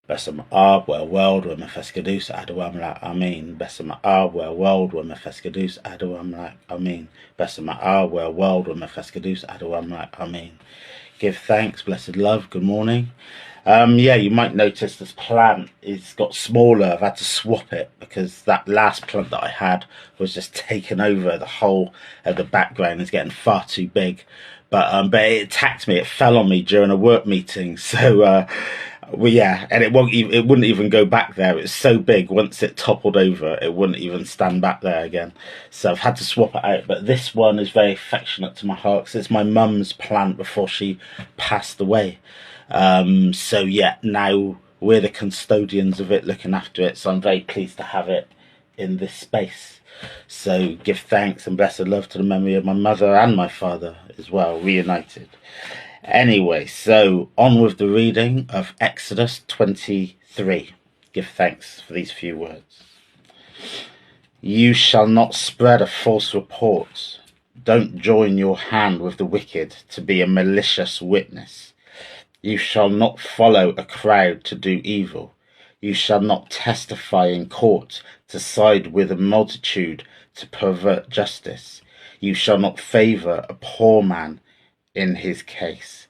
Besem Ab world where Mefeskadus Adawam like Amin. Besem Ab world where Mefeskadus Adawam like Amin. Besem Ab world where Mefeskadus Adawam like Amin. Give thanks, blessed love. Good morning. Yeah, you might notice this plant is got smaller. I've had to swap it because that last plant that I had was just taking over the whole of the background. It's getting far too big. But it attacked me. It fell on me during a work meeting. So and it wouldn't even go back there. It's so big. Once it toppled over, it wouldn't even stand back there again. So I've had to swap it out. But this one is very affectionate to my heart because it's my mum's plant before she passed away. So yeah, now we're the custodians of it, looking after it. So I'm very pleased to have it in this space. So give thanks and blessed love to the memory of my mother and my father as well, reunited. Anyway, so on with the reading of Exodus 23. Give thanks for these few words. You shall not spread a false report. Don't join your hand with the wicked to be a malicious witness. You shall not follow a crowd to do evil. You shall not testify in court to side with a multitude to pervert justice. You shall not favour a poor man in his case.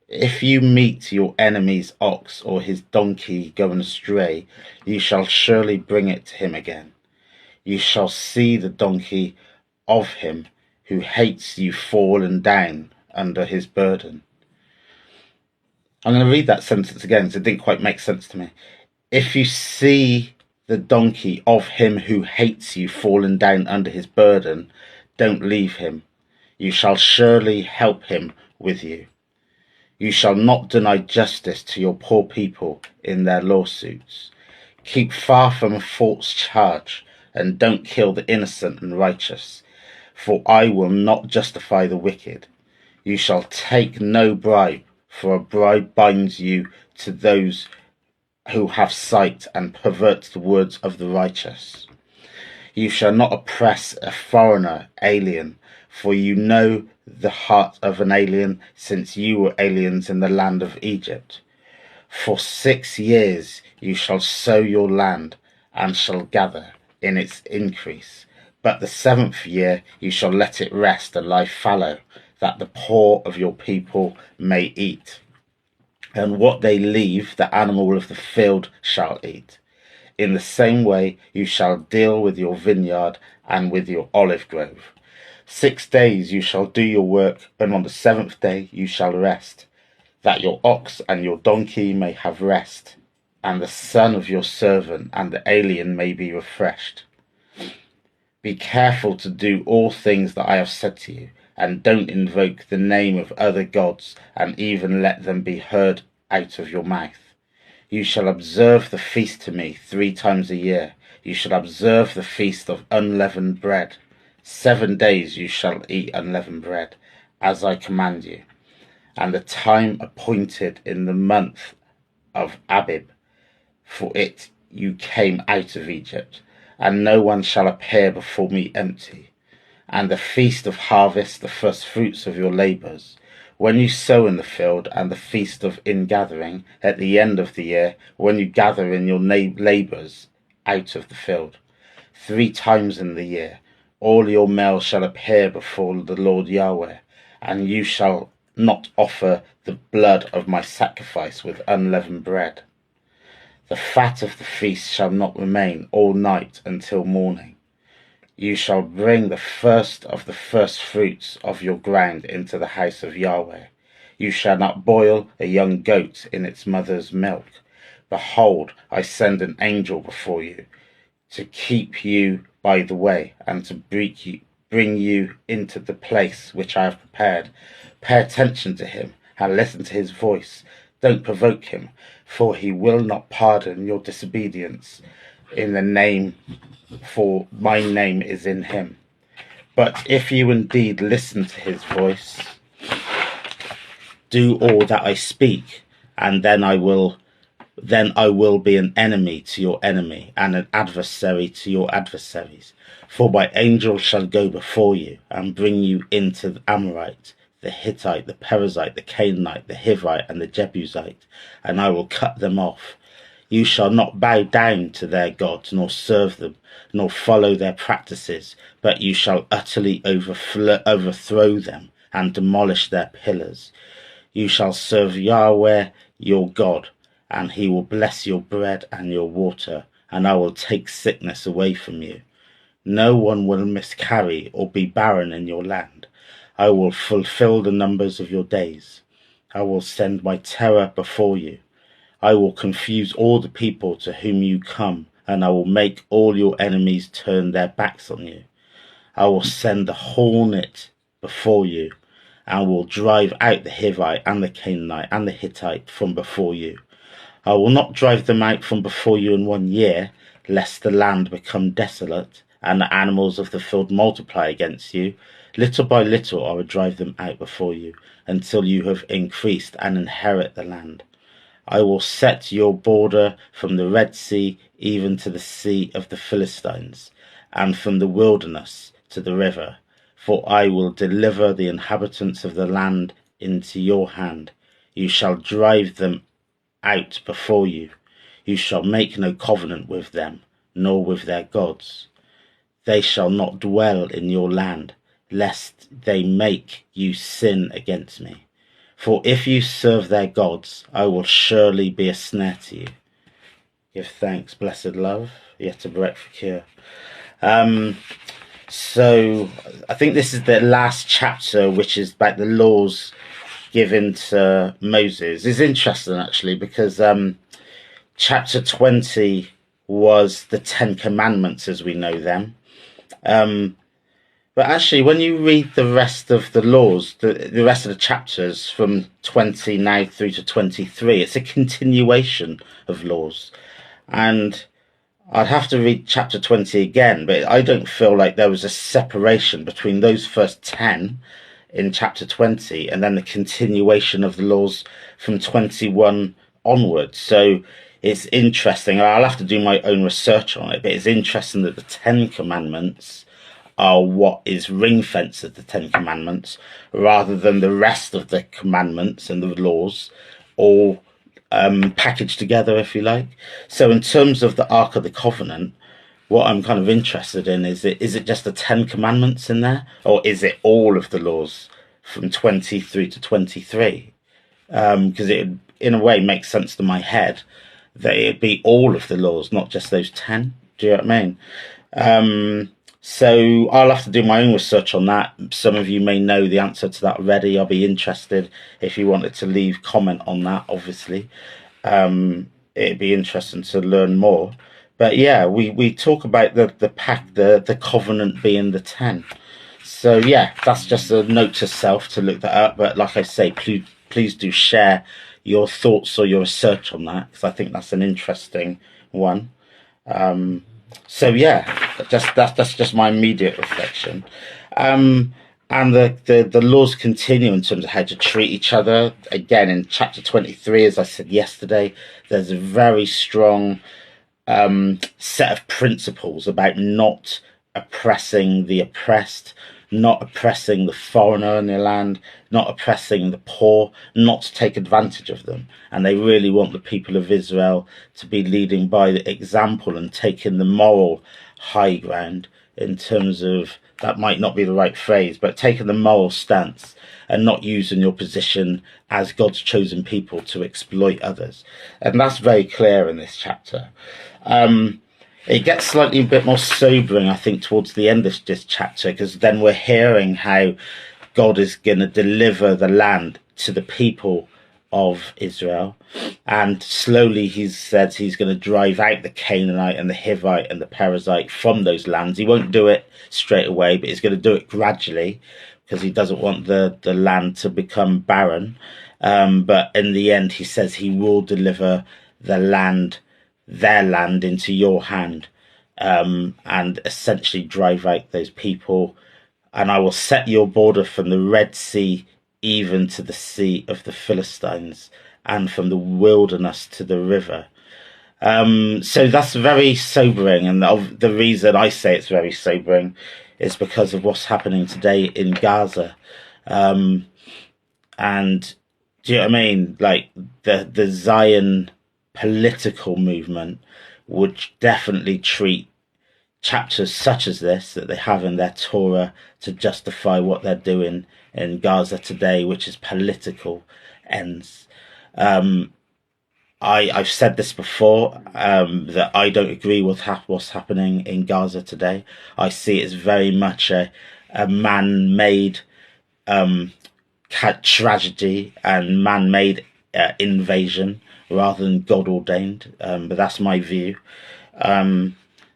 If you meet your enemy's ox or his donkey going astray, you shall surely bring it to him again. You shall see the donkey of him who hates you fallen down under his burden. I'm going to read that sentence again because it didn't quite make sense to me. If you see the donkey of him who hates you fallen down under his burden, don't leave him. You shall surely help him with you. You shall not deny justice to your poor people in their lawsuits. Keep far from a false charge and don't kill the innocent and righteous, for I will not justify the wicked. You shall take no bribe, for a bribe binds you to those who have sight and perverts the words of the righteous. You shall not oppress a foreigner, alien, for you know the heart of an alien, since you were aliens in the land of Egypt. For 6 years you shall sow your land, and shall gather in its increase. But the 7th year you shall let it rest and lie fallow, that the poor of your people may eat. And what they leave, the animal of the field shall eat. In the same way you shall deal with your vineyard and with your olive grove. 6 days you shall do your work, and on the 7th day you shall rest, that your ox and your donkey may have rest, and the son of your servant and the alien may be refreshed. Be careful to do all things that I have said to you, and don't invoke the name of other gods, and even let them be heard out of your mouth. You shall observe the feast to me 3 times a year. You shall observe the feast of unleavened bread. 7 days you shall eat unleavened bread, as I command you. And the time appointed in the month of Abib, for it you came out of Egypt, and no one shall appear before me empty. And the feast of harvest, the first fruits of your labours, when you sow in the field, and the feast of ingathering at the end of the year, when you gather in your labours out of the field. 3 times in the year all your males shall appear before the Lord Yahweh, and you shall not offer the blood of my sacrifice with unleavened bread. The fat of the feast shall not remain all night until morning. You shall bring the first of the first fruits of your ground into the house of Yahweh. You shall not boil a young goat in its mother's milk. Behold, I send an angel before you to keep you by the way, and to bring you into the place which I have prepared. Pay attention to him and listen to his voice. Don't provoke him, for he will not pardon your disobedience for my name is in him. But if you indeed listen to his voice, do all that I speak, and then I will be an enemy to your enemy, and an adversary to your adversaries. For my angel shall go before you, and bring you into the Amorite, the Hittite, the Perizzite, the Canaanite, the Hivite, and the Jebusite, and I will cut them off. You shall not bow down to their gods, nor serve them, nor follow their practices, but you shall utterly overthrow them and demolish their pillars. You shall serve Yahweh your God, and he will bless your bread and your water, and I will take sickness away from you. No one will miscarry or be barren in your land. I will fulfill the numbers of your days. I will send my terror before you. I will confuse all the people to whom you come, and I will make all your enemies turn their backs on you. I will send the hornet before you, and will drive out the Hivite and the Canaanite and the Hittite from before you. I will not drive them out from before you in 1 year, lest the land become desolate, and the animals of the field multiply against you. Little by little I will drive them out before you, until you have increased and inherit the land. I will set your border from the Red Sea even to the sea of the Philistines, and from the wilderness to the river. For I will deliver the inhabitants of the land into your hand. You shall drive them out before you. You shall make no covenant with them, nor with their gods. They shall not dwell in your land, lest they make you sin against me. For if you serve their gods, I will surely be a snare to you. Give thanks, blessed love, yet a breath for cure. So I think this is the last chapter, which is about the laws given to Moses. It's interesting, actually, because chapter 20 was the 10 Commandments as we know them. But actually, when you read the rest of the laws, the rest of the chapters from 20 now through to 23, it's a continuation of laws. And I'd have to read chapter 20 again, but I don't feel like there was a separation between those first 10 in chapter 20 and then the continuation of the laws from 21 onwards. So it's interesting. I'll have to do my own research on it, but it's interesting that the 10 Commandments are what is ring fenced of the 10 Commandments, rather than the rest of the commandments and the laws all packaged together, if you like. So in terms of the Ark of the Covenant, what I'm kind of interested in is it just the 10 Commandments in there, or is it all of the laws from 20 through to 23? Because it, in a way, makes sense to my head that it'd be all of the laws, not just those 10. Do you know what I mean? So I'll have to do my own research on that. Some of you may know the answer to that already. I'll be interested if you wanted to leave comment on that, obviously. It'd be interesting to learn more. But yeah, we talk about the covenant being the 10. So yeah, that's just a note to self to look that up. But like I say, please do share your thoughts or your research on that, because I think that's an interesting one. So yeah, that's just my immediate reflection. And the laws continue in terms of how to treat each other. Again, in chapter 23, as I said yesterday, there's a very strong set of principles about not oppressing the oppressed, not oppressing the foreigner in their land, not oppressing the poor, not to take advantage of them. And they really want the people of Israel to be leading by the example and taking the moral high ground, in terms of, that might not be the right phrase, but taking the moral stance and not using your position as God's chosen people to exploit others. And that's very clear in this chapter. It gets slightly a bit more sobering, I think, towards the end of this chapter, because then we're hearing how God is going to deliver the land to the people of Israel. And slowly he says he's going to drive out the Canaanite and the Hivite and the Perizzite from those lands. He won't do it straight away, but he's going to do it gradually, because he doesn't want the land to become barren. But in the end, he says he will deliver their land into your hand, and essentially drive out those people. And I will set your border from the Red Sea even to the sea of the Philistines, and from the wilderness to the river. So that's very sobering, and the reason I say it's very sobering is because of what's happening today in Gaza. And do you know what I mean? Like the Zion political movement would definitely treat chapters such as this that they have in their Torah to justify what they're doing in Gaza today, which is political ends. I've said this before, that I don't agree with what's happening in Gaza today. I see it as very much a man-made tragedy and man-made invasion rather than God-ordained. But that's my view.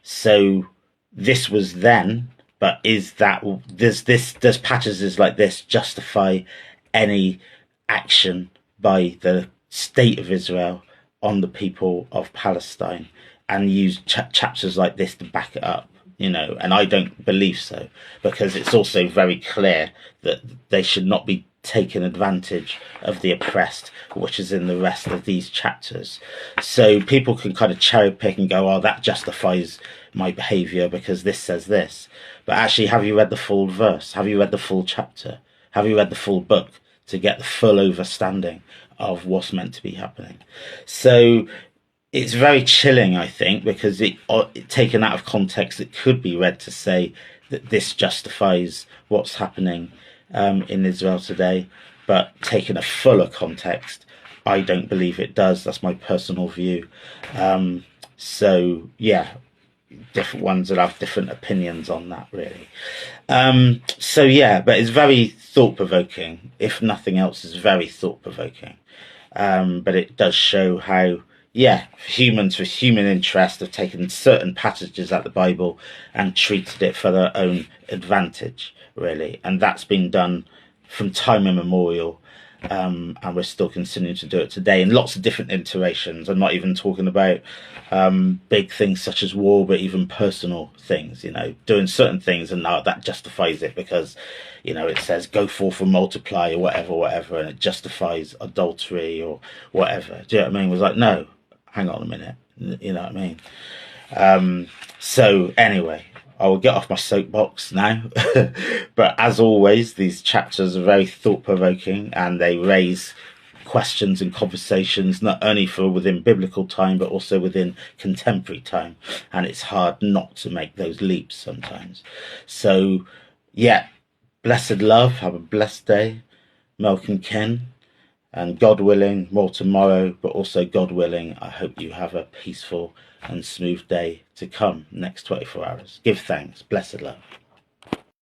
So this was then, but does passages like this justify any action by the state of Israel on the people of Palestine, and use chapters like this to back it up? And I don't believe so, because it's also very clear that they should not be taking advantage of the oppressed, which is in the rest of these chapters. So people can kind of cherry pick and go, oh, that justifies my behaviour because this says this. But actually, have you read the full verse? Have you read the full chapter? Have you read the full book to get the full understanding of what's meant to be happening? So it's very chilling, I think, because taken out of context, it could be read to say that this justifies what's happening in Israel today. But taken a fuller context, I don't believe it does. That's my personal view. So, yeah, different ones that have different opinions on that, really. So, yeah, but it's very thought-provoking. If nothing else, it's very thought-provoking. But it does show how, humans with human interest have taken certain passages out of the Bible and treated it for their own advantage, really. And that's been done from time immemorial, and we're still continuing to do it today in lots of different iterations. I'm not even talking about big things such as war, but even personal things, doing certain things, and now that justifies it because, it says go forth and multiply or whatever, and it justifies adultery or whatever. Do you know what I mean? It was like, no, hang on a minute. You know what I mean? So anyway, I will get off my soapbox now. But as always, these chapters are very thought-provoking, and they raise questions and conversations not only for within biblical time but also within contemporary time, and it's hard not to make those leaps sometimes. So blessed love, have a blessed day, Melk and Ken, and God willing, more tomorrow, but also God willing, I hope you have a peaceful and smooth day to come next 24 hours. Give thanks. Blessed love.